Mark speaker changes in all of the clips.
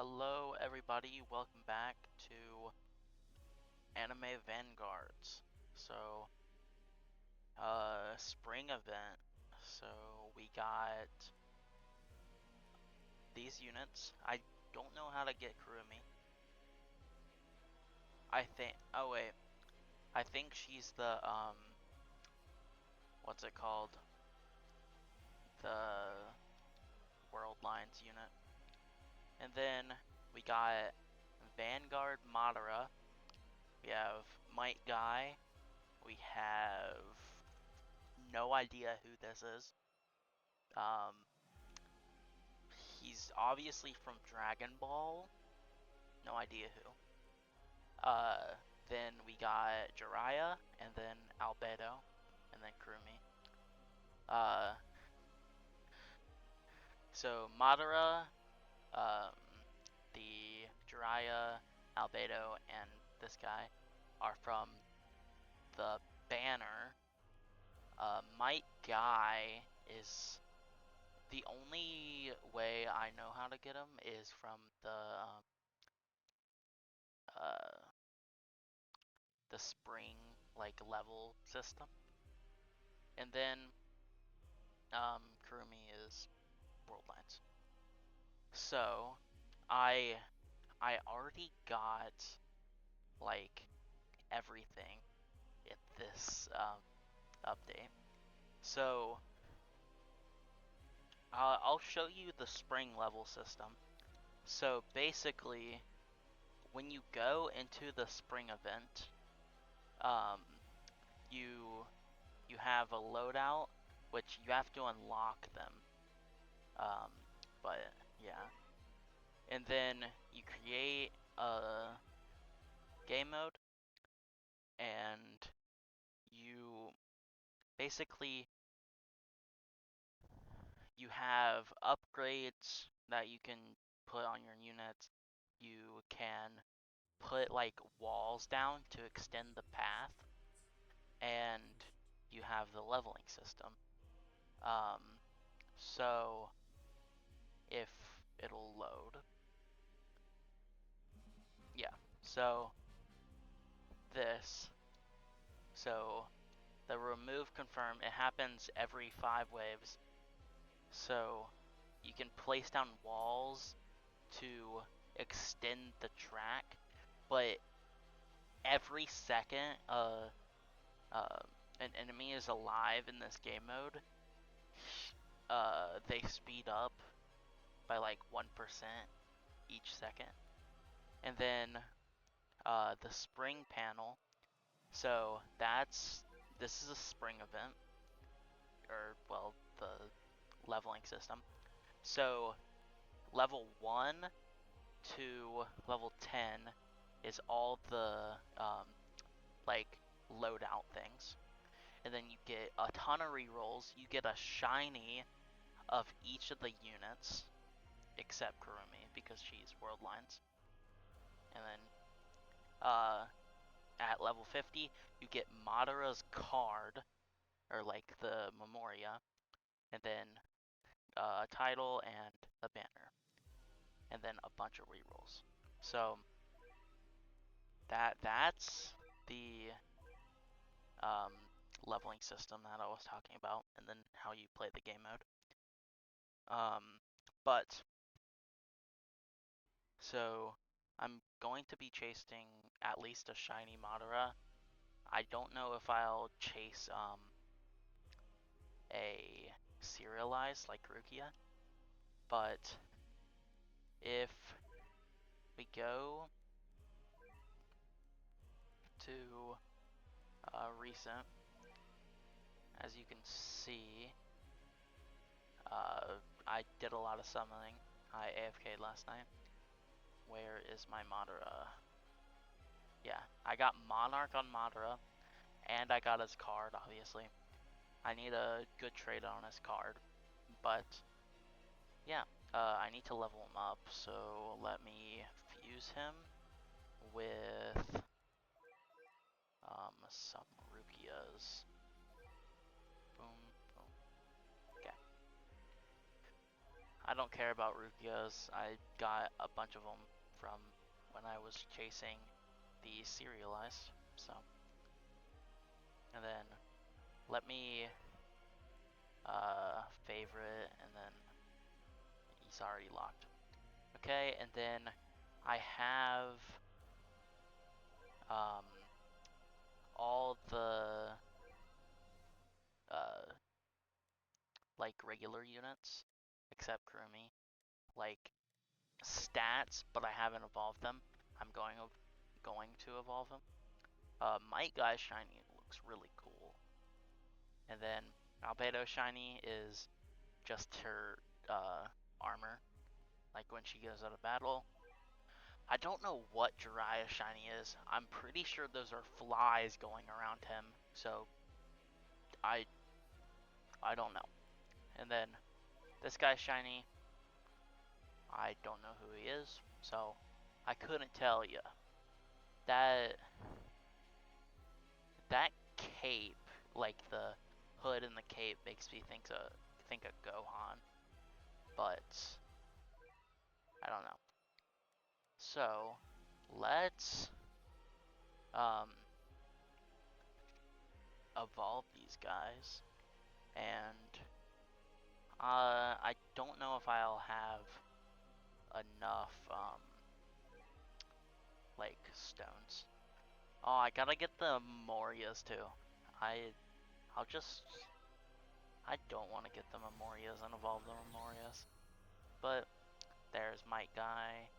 Speaker 1: Hello everybody, welcome back to Anime Vanguards. So, spring event. So, we got these units. I don't know how to get Kurumi. Oh wait, I think she's the, what's it called? The World Lines unit. And then we got Vanguard Madara. We have Might Guy. We have no idea who this is. He's obviously from Dragon Ball. No idea who. Then we got Jiraiya, and then Albedo, and then Kurumi. So Madara, um, the Jiraiya, Albedo, and this guy are from the banner. Might Guy is the only way I know how to get him is from uh, the spring level system. And then Kurumi is World Lines. So I already got like everything in this update. So I'll show you the spring level system. So basically, when you go into the spring event, um, you have a loadout, which you have to unlock them. Um, but yeah, and then you create a game mode, and you basically you have upgrades that you can put on your units. You can put like walls down to extend the path, and you have the leveling system. Um, so if it'll load, yeah. So this, so the remove confirm, it happens every 5 waves. So you can place down walls to extend the track, but every second an enemy is alive in this game mode, they speed up by like 1% each second. And then the spring panel, so this is a spring event, or well, the leveling system. So level 1 to level 10 is all the like loadout things, and then you get a ton of rerolls. You get a shiny of each of the units except Kurumi because she's World Lines. And then at level 50 you get Madara's card, or like the Memoria, and then a title and a banner, and then a bunch of rerolls. So that's the um, leveling system that I was talking about, and then how you play the game mode. But so I'm going to be chasing at least a shiny Madara. I don't know if I'll chase a serialized like Rukia, but if we go to recent, as you can see, I did a lot of summoning. I AFK'd last night. Where is my Madara? Yeah, I got Monarch on Madara, and I got his card, obviously. I need a good trade on his card, but yeah, I need to level him up, so let me fuse him with some Rukias. Boom, boom. Okay. I don't care about Rukios. I got a bunch of them from when I was chasing the serialized. So, and then let me favorite, and then he's already locked. Okay, and then I have all the like regular units except Kurumi, like stats, but I haven't evolved them. I'm going to evolve them. Might Guy Shiny looks really cool, and then Albedo Shiny is just her armor, like when she goes out of battle. I don't know what Jiraiya Shiny is. I'm pretty sure those are flies going around him, so I don't know. And then this guy's Shiny, I don't know who he is, so I couldn't tell you. That cape, like the hood and the cape, makes me think of Gohan, but I don't know. So let's evolve these guys, and I don't know if I'll have enough like stones. Oh, I gotta get the Memorias too. I'll just I don't want to get the Memorias and evolve the Memorias, but there's Might Guy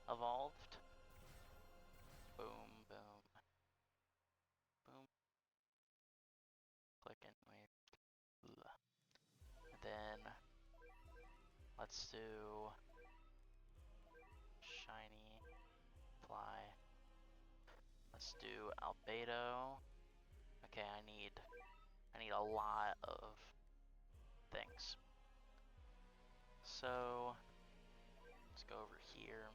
Speaker 1: evolved. Boom, boom, boom. Click and wait. Then let's do Shiny Fly. Let's do Albedo. Okay, I need a lot of things. So let's go over here.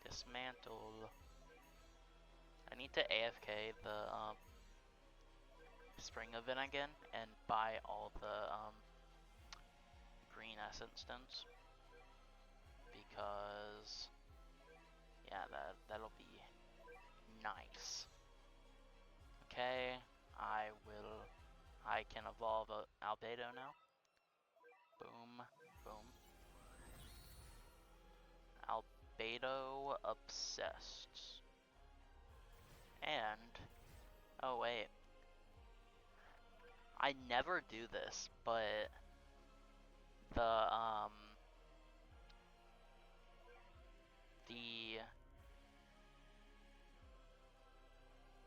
Speaker 1: Dismantle. I need to AFK the spring event again and buy all the green essence stones, because yeah, that'll be nice. Okay, I can evolve Albedo now. Boom, boom. Albedo obsessed. And oh wait, I never do this, but the the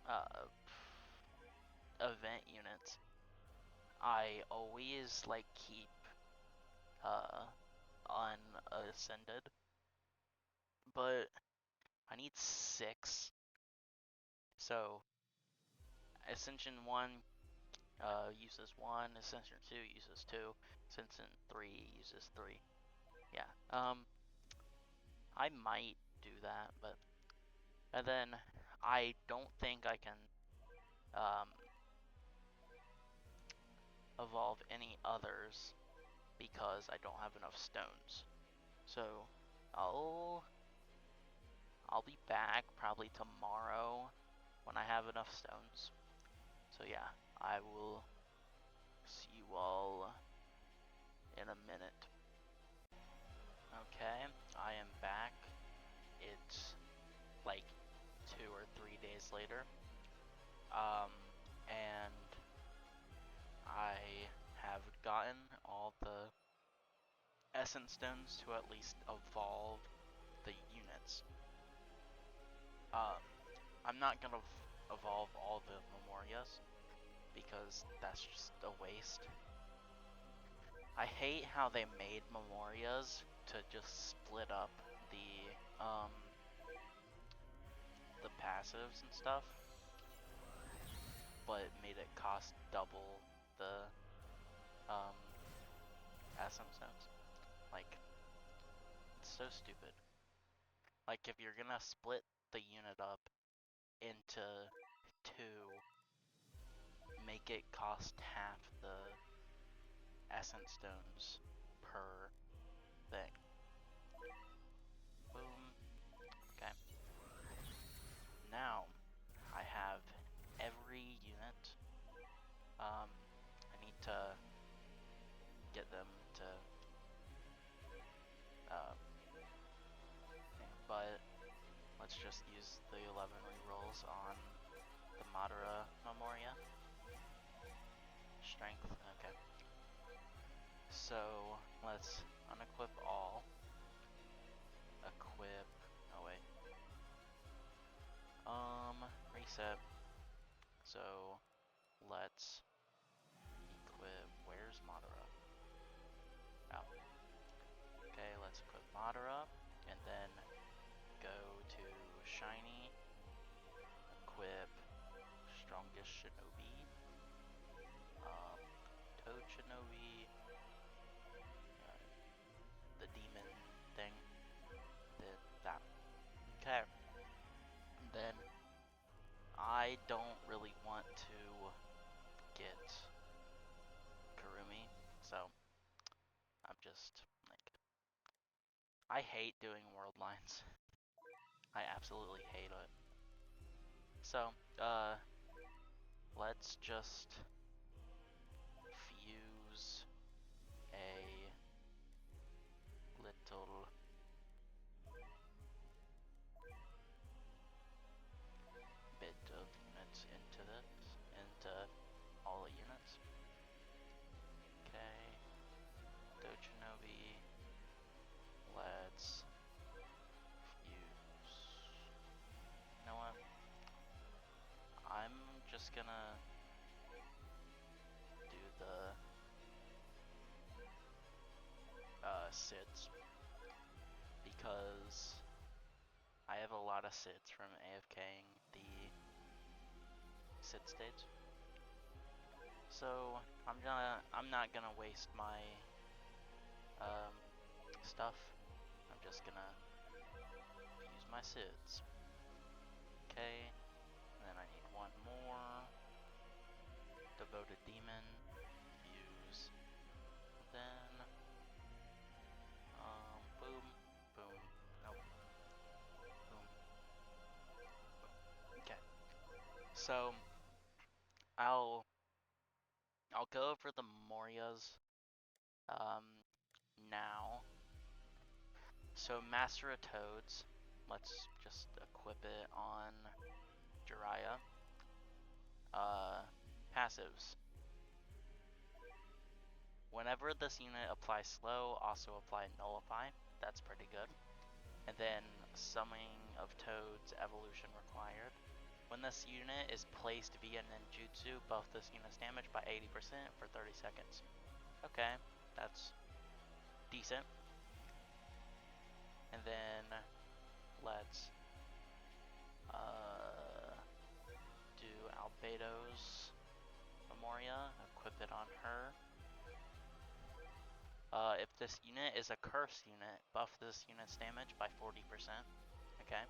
Speaker 1: uh event units, I always like keep uh unascended, but I need 6. So Ascension 1 uses 1, Ascension 2 uses 2, Ascension 3 uses 3. Yeah. I might do that, but and then I don't think I can evolve any others because I don't have enough stones. So I'll be back probably tomorrow when I have enough stones. So yeah, I will see you all in a minute. Okay, I am back. It's like 2 or 3 days later. And I have gotten all the essence stones to at least evolve the units. I'm not gonna evolve all the Memorias because that's just a waste. I hate how they made Memorias to just split up the passives and stuff, but made it cost double the essence stones. Like, it's so stupid. Like, if you're gonna split the unit up into 2, make it cost half the essence stones per thing. Boom. Okay. Now, I have every unit. I need to get them to, but let's just use the 11 rerolls on the Madara Memoria. Strength, okay. So, let's unequip all. Equip, oh wait. Reset. So, let's equip, where's Madara? Oh. Okay, let's equip Madara, and then go to Shiny, equip Strongest Shinobi, Toad Shinobi, the demon thing, then that. Okay. Then I don't really want to get Kurumi, so I'm just like, I hate doing world lines. I absolutely hate it. So, let's just fuse a little bit of units into this, into all the units. Okay, Dochinobi, let's fuse. You know what? I'm just gonna do the sits because I have a lot of sits from AFKing the sit states. So I'm not gonna waste my stuff. I'm just gonna use my sits. Okay, and then I need one more. Devoted Demon, fuse. Then boom, boom, nope, boom, boom. Okay. So I'll go over the Morias now. So Master of Toads, let's just equip it on Jiraiya. Passives. Whenever this unit applies slow, also apply Nullify. That's pretty good. And then Summoning of Toads, evolution required. When this unit is placed via ninjutsu, buff this unit's damage by 80% for 30 seconds. Okay, that's decent. And then let's do Albedo's Memoria, equip it on her. If this unit is a cursed unit, buff this unit's damage by 40%. Okay.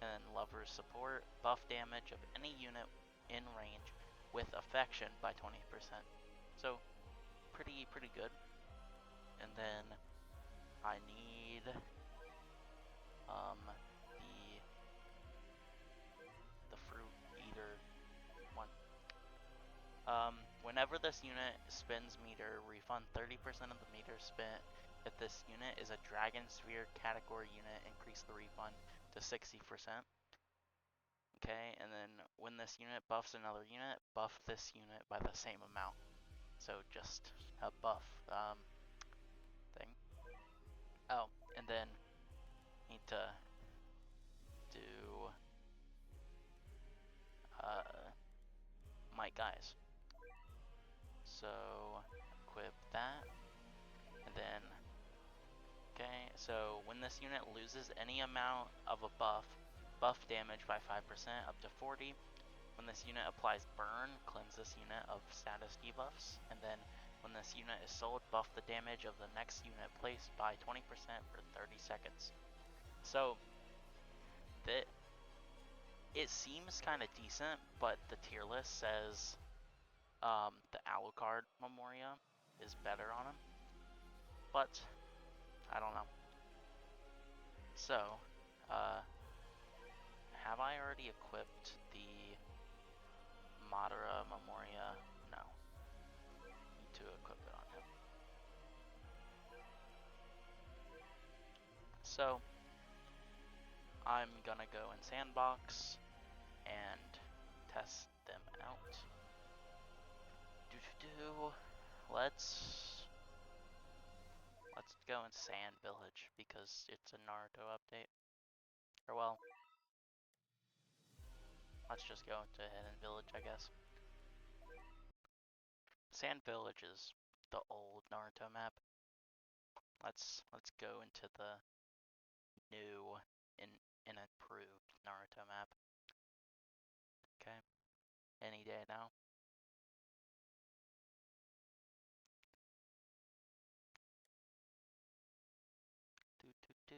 Speaker 1: And then Lover's Support, buff damage of any unit in range with affection by 20%. So pretty good. And then I need the fruit eater one. Whenever this unit spends meter, refund 30% of the meter spent. If this unit is a Dragon Sphere category unit, increase the refund to 60%. Okay, and then when this unit buffs another unit, buff this unit by the same amount. So just a buff thing. Oh, and then need to do my guys. So equip that, and then okay. So when this unit loses any amount of a buff, buff damage by 5% up to 40. When this unit applies burn, cleanse this unit of status debuffs, and then when this unit is sold, buff the damage of the next unit placed by 20% for 30 seconds. So it seems kind of decent, but the tier list says the Alucard Memoria is better on him. But I don't know. So, have I already equipped the Madara Memoria? No. Need to equip it on him. So, I'm gonna go in Sandbox and test them out. Let's go in Sand Village because it's a Naruto update. Or well, let's just go into Hidden Village, I guess. Sand Village is the old Naruto map. Let's go into the new and improved Naruto map. Okay. Any day now. Do.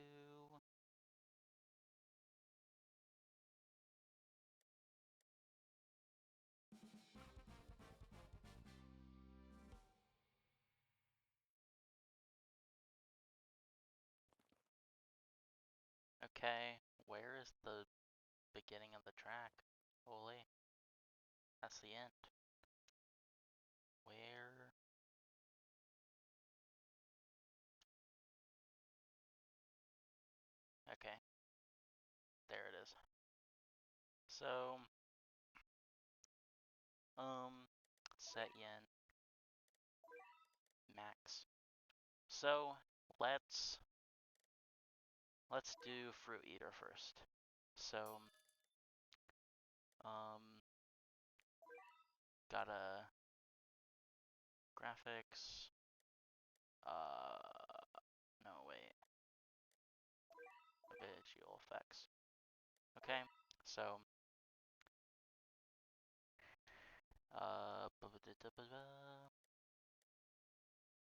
Speaker 1: Okay, where is the beginning of the track? Holy, that's the end. Where? Okay, there it is. So, set yen max. So let's do Fruit Eater first. So, got a graphics. No wait, visual effects. Okay, so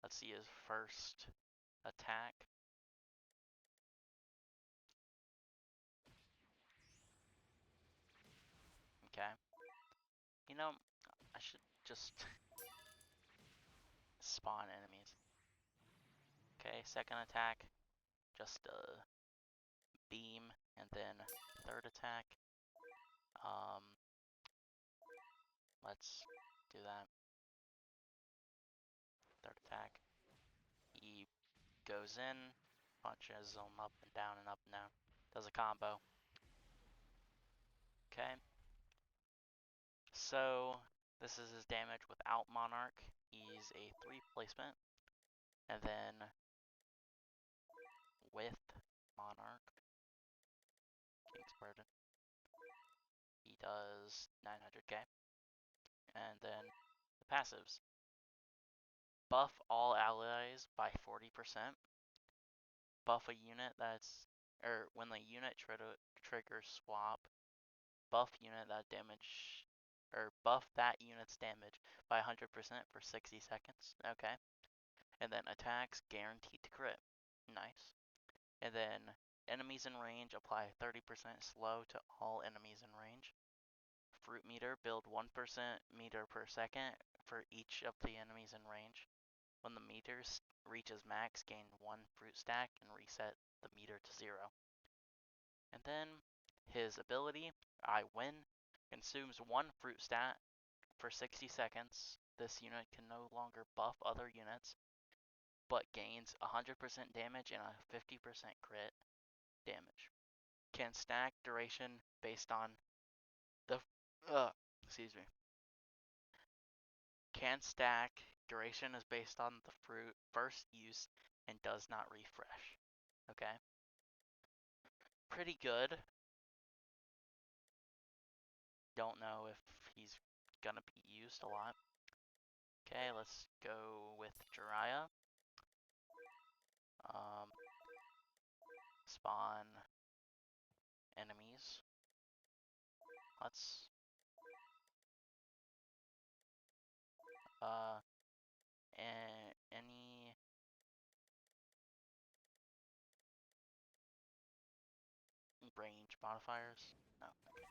Speaker 1: let's see his first attack. Okay. You know, I should just spawn enemies. Okay, second attack, just a beam, and then third attack. Let's do that. Third attack. He goes in, punches them up and down and up and down. Does a combo. Okay. So this is his damage without Monarch. He's a 3 placement. And then with Monarch, King's Burden, he does 900k. And then the passives. Buff all allies by 40%. Buff a unit that's, or when the unit triggers swap, buff unit that damage, or buff that unit's damage by 100% for 60 seconds. Okay. And then attacks guaranteed to crit. Nice. And then enemies in range apply 30% slow to all enemies in range. Fruit meter, build 1% meter per second for each of the enemies in range. When the meter reaches max, gain 1 fruit stack and reset the meter to 0. And then his ability, I Win, consumes 1 fruit stat for 60 seconds. This unit can no longer buff other units, but gains 100% damage and a 50% crit damage. Can stack duration based on the excuse me. Can stack duration is based on the fruit first use and does not refresh. Okay. Pretty good. Don't know if he's gonna be used a lot. Okay, let's go with Jiraiya. Spawn enemies. Let's any range modifiers? No. Okay.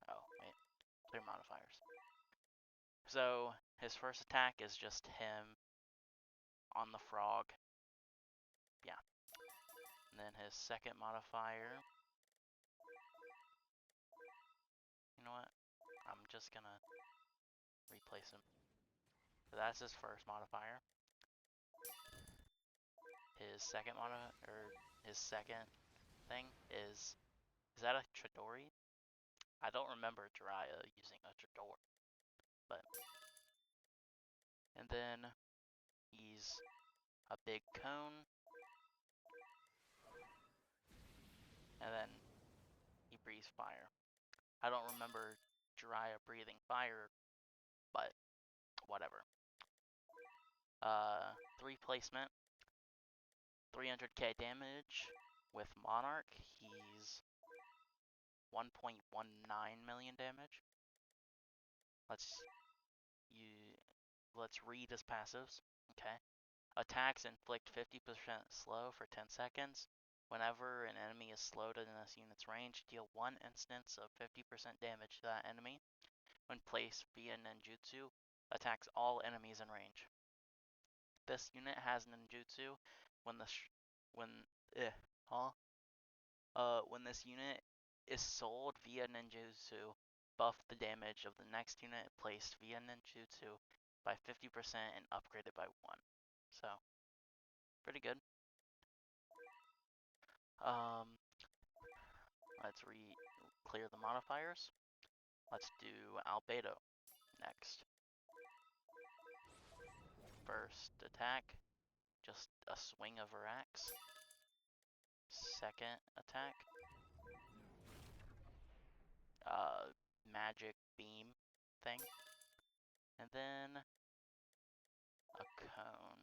Speaker 1: Oh, wait. Clear modifiers. So his first attack is just him on the frog. yeah. And then his second modifier, you know what? I'm just gonna replace him. So that's his first modifier. His second his second thing is that a Chidori? I don't remember Jiraiya using a Chidori, but and then he's a big cone, and then he breathes fire. I don't remember Jiraiya breathing fire, but whatever. 3 placement, 300k damage with Monarch. He's 1.19 million damage. Let's read his passives. Okay. Attacks inflict 50% slow for 10 seconds. Whenever an enemy is slowed in this unit's range, deal 1 instance of 50% damage to that enemy. When placed via ninjutsu, attacks all enemies in range. This unit has ninjutsu when when this unit is sold via ninjutsu, buff the damage of the next unit placed via ninjutsu by 50% and upgrade it by 1. So, pretty good. Let's clear the modifiers. Let's do Albedo next. First attack, just a swing of her axe. Second attack, magic beam thing. And then a cone.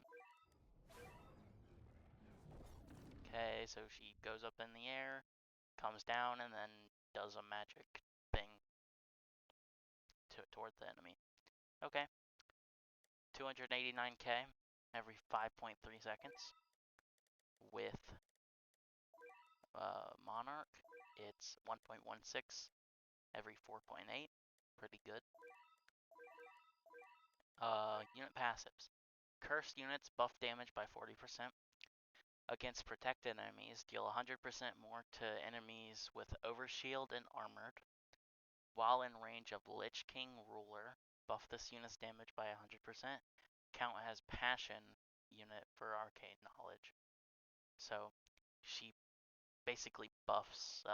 Speaker 1: Okay, so she goes up in the air, comes down, and then does a magic thing towards the enemy. Okay. 289k every 5.3 seconds. With Monarch, it's 1.16 every 4.8. Pretty good. Unit passives. Cursed units buff damage by 40%. Against protected enemies, deal 100% more to enemies with overshield and armored. While in range of Lich King Ruler, buff this unit's damage by 100%. Count as Passion unit for arcane knowledge. So she basically buffs,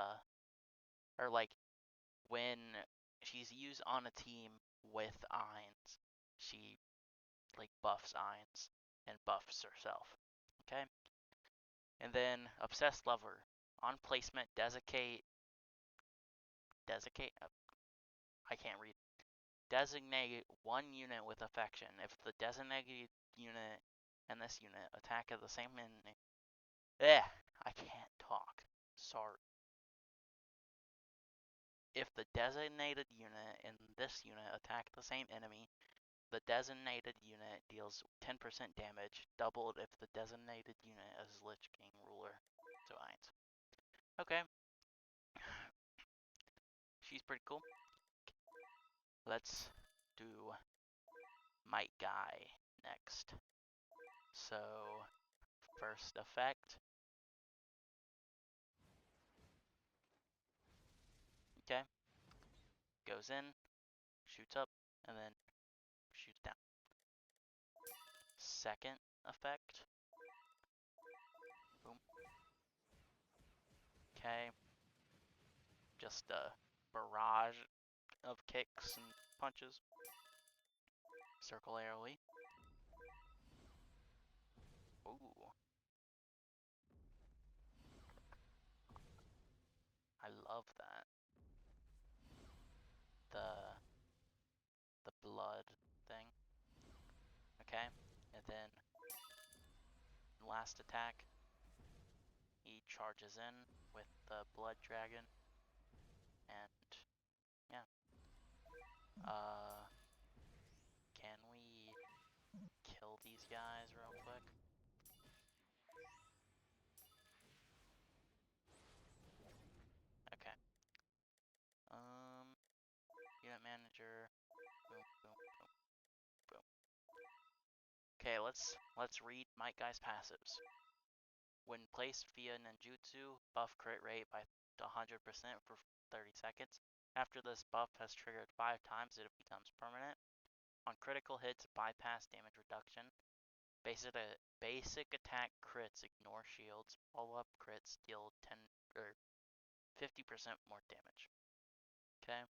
Speaker 1: or like when she's used on a team with Ainz, she like buffs Ainz and buffs herself. Okay? And then Obsessed Lover. On placement, designate, I can't read. Designate one unit with affection. If the designated unit and this unit attack at the same enemy. I can't talk. Sorry. If the designated unit and this unit attack the same enemy, the designated unit deals 10% damage, doubled if the designated unit is Lich King Ruler. So Ainz. Okay. She's pretty cool. Let's do Might Guy next. So, first effect. Okay. Goes in, shoots up, and then shoots down. Second effect. Boom. Okay. Just a barrage of kicks and punches. Circle AoE. Ooh. I love that. The blood thing. Okay. And then last attack, he charges in with the blood dragon. And yeah. Can we kill these guys real quick? Okay. Unit manager. Boom, boom, boom, boom. Okay, let's read Might Guy's passives. When placed via ninjutsu, buff crit rate by 100% for 30 seconds. After this buff has triggered 5 times, it becomes permanent. On critical hits, bypass damage reduction. Basic attack crits ignore shields. Follow-up crits deal 10 or 50% more damage. Okay?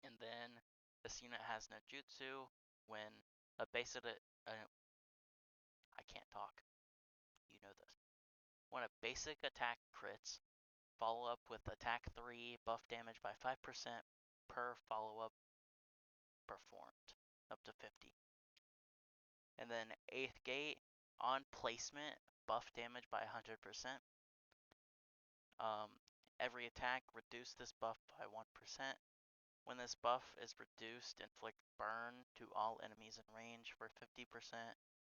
Speaker 1: And then this unit has no jutsu when a basic I can't talk. You know this. When a basic attack crits, follow up with attack 3, buff damage by 5% per follow-up performed, up to 50. And then 8th gate, on placement, buff damage by 100%. Every attack, reduce this buff by 1%. When this buff is reduced, inflict burn to all enemies in range for 50%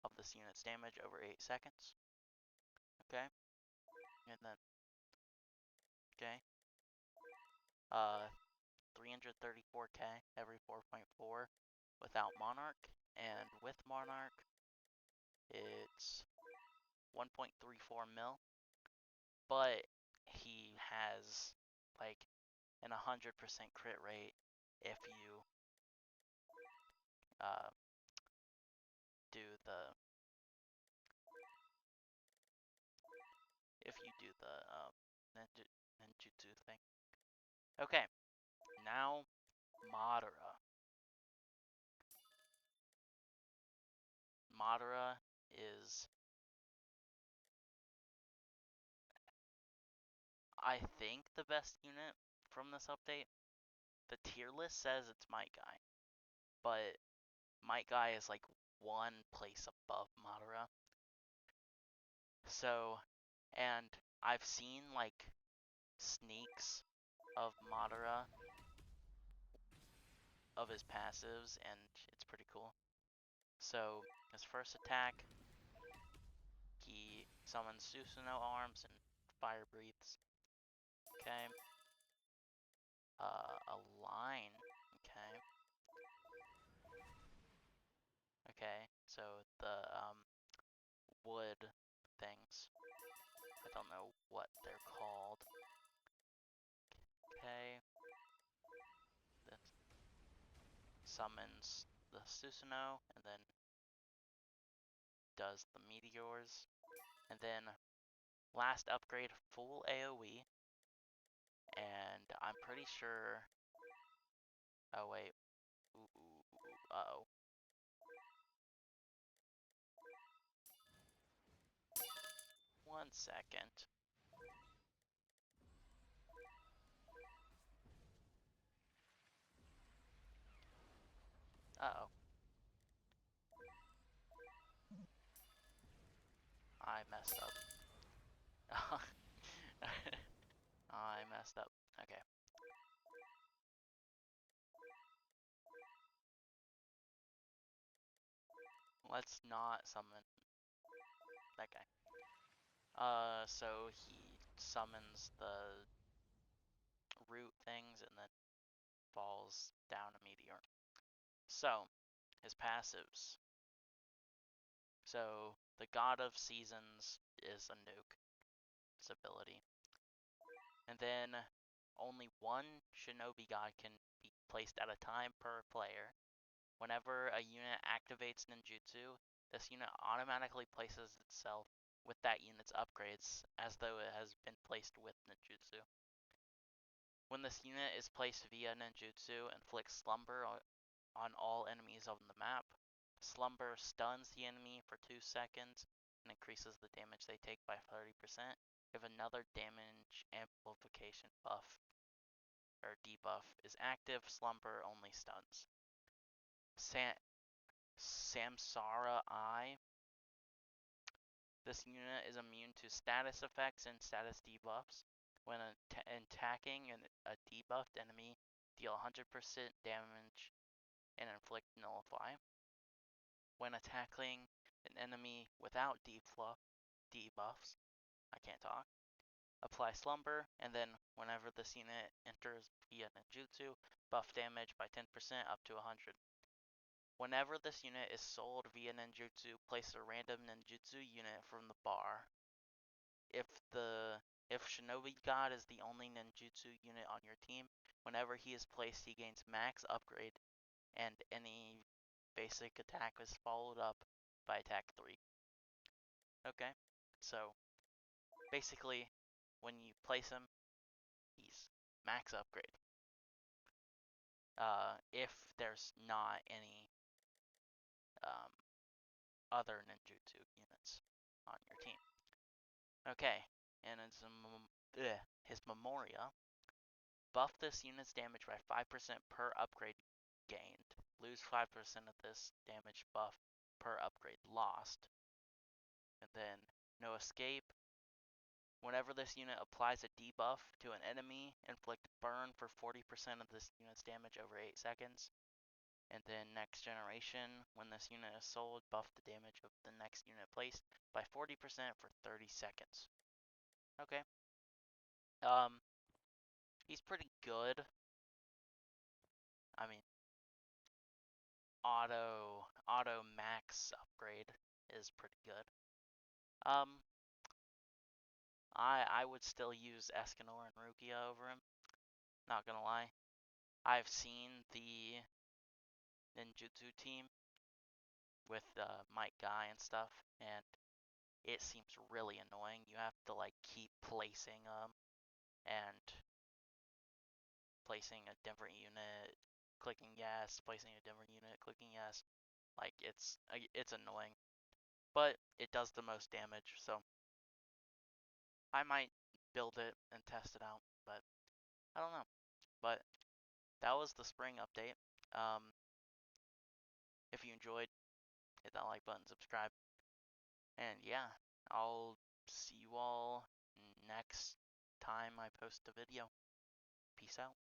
Speaker 1: of this unit's damage over 8 seconds. Okay? And then, okay. 334k every 4.4 without Monarch, and with Monarch, it's 1.34 mil, but he has like an 100% crit rate if you do the ninjutsu thing. Okay, now Madara. Madara is, I think, the best unit from this update. The tier list says it's Might Guy, but Might Guy is like one place above Madara. So, and I've seen like sneaks of Madara, of his passives, and it's pretty cool. So, his first attack, he summons Susanoo arms and fire breathes. Okay. A line. Okay. Okay, so the wood things. I don't know what they're called. Okay. This summons the Susanoo and then does the meteors. And then last upgrade, full AoE. And I'm pretty sure. Oh wait. Uh-oh. One second. Uh-oh. I messed up. I messed up. Okay. Let's not summon that guy. So he summons the root things and then falls down a meteor. So, his passives. So, the God of Seasons is a nuke. His ability. And then, only one Shinobi God can be placed at a time per player. Whenever a unit activates ninjutsu, this unit automatically places itself with that unit's upgrades as though it has been placed with ninjutsu. When this unit is placed via ninjutsu, inflicts slumber on all enemies on the map. Slumber stuns the enemy for 2 seconds and increases the damage they take by 30%. If another damage amplification buff or debuff is active, slumber only stuns. Samsara Eye. This unit is immune to status effects and status debuffs. When attacking a debuffed enemy, deal 100% damage and inflict nullify. When attacking an enemy without debuffs, I can't talk, apply slumber, and then whenever this unit enters via ninjutsu, buff damage by 10% up to 100. Whenever this unit is sold via ninjutsu, place a random ninjutsu unit from the bar if the if Shinobi God is the only ninjutsu unit on your team, whenever he is placed, he gains max upgrade, and any basic attack is followed up by attack 3. Okay, so basically, when you place him, he's max upgrade. If there's not any other ninjutsu units on your team. Okay, and his Memoria. Buff this unit's damage by 5% per upgrade gained. Lose 5% of this damage buff per upgrade lost. And then no escape. Whenever this unit applies a debuff to an enemy, inflict burn for 40% of this unit's damage over 8 seconds. And then next generation, when this unit is sold, buff the damage of the next unit placed by 40% for 30 seconds. Okay. He's pretty good. I mean, auto max upgrade is pretty good. I would still use Escanor and Rukia over him. Not gonna lie. I've seen the ninjutsu team with Mike Guy and stuff, and it seems really annoying. You have to like keep placing them and placing a different unit, clicking yes, placing a different unit, clicking yes. Like it's annoying, but it does the most damage, so I might build it and test it out, but I don't know. But that was the spring update. If you enjoyed, hit that like button, subscribe, and yeah, I'll see you all next time I post a video. Peace out.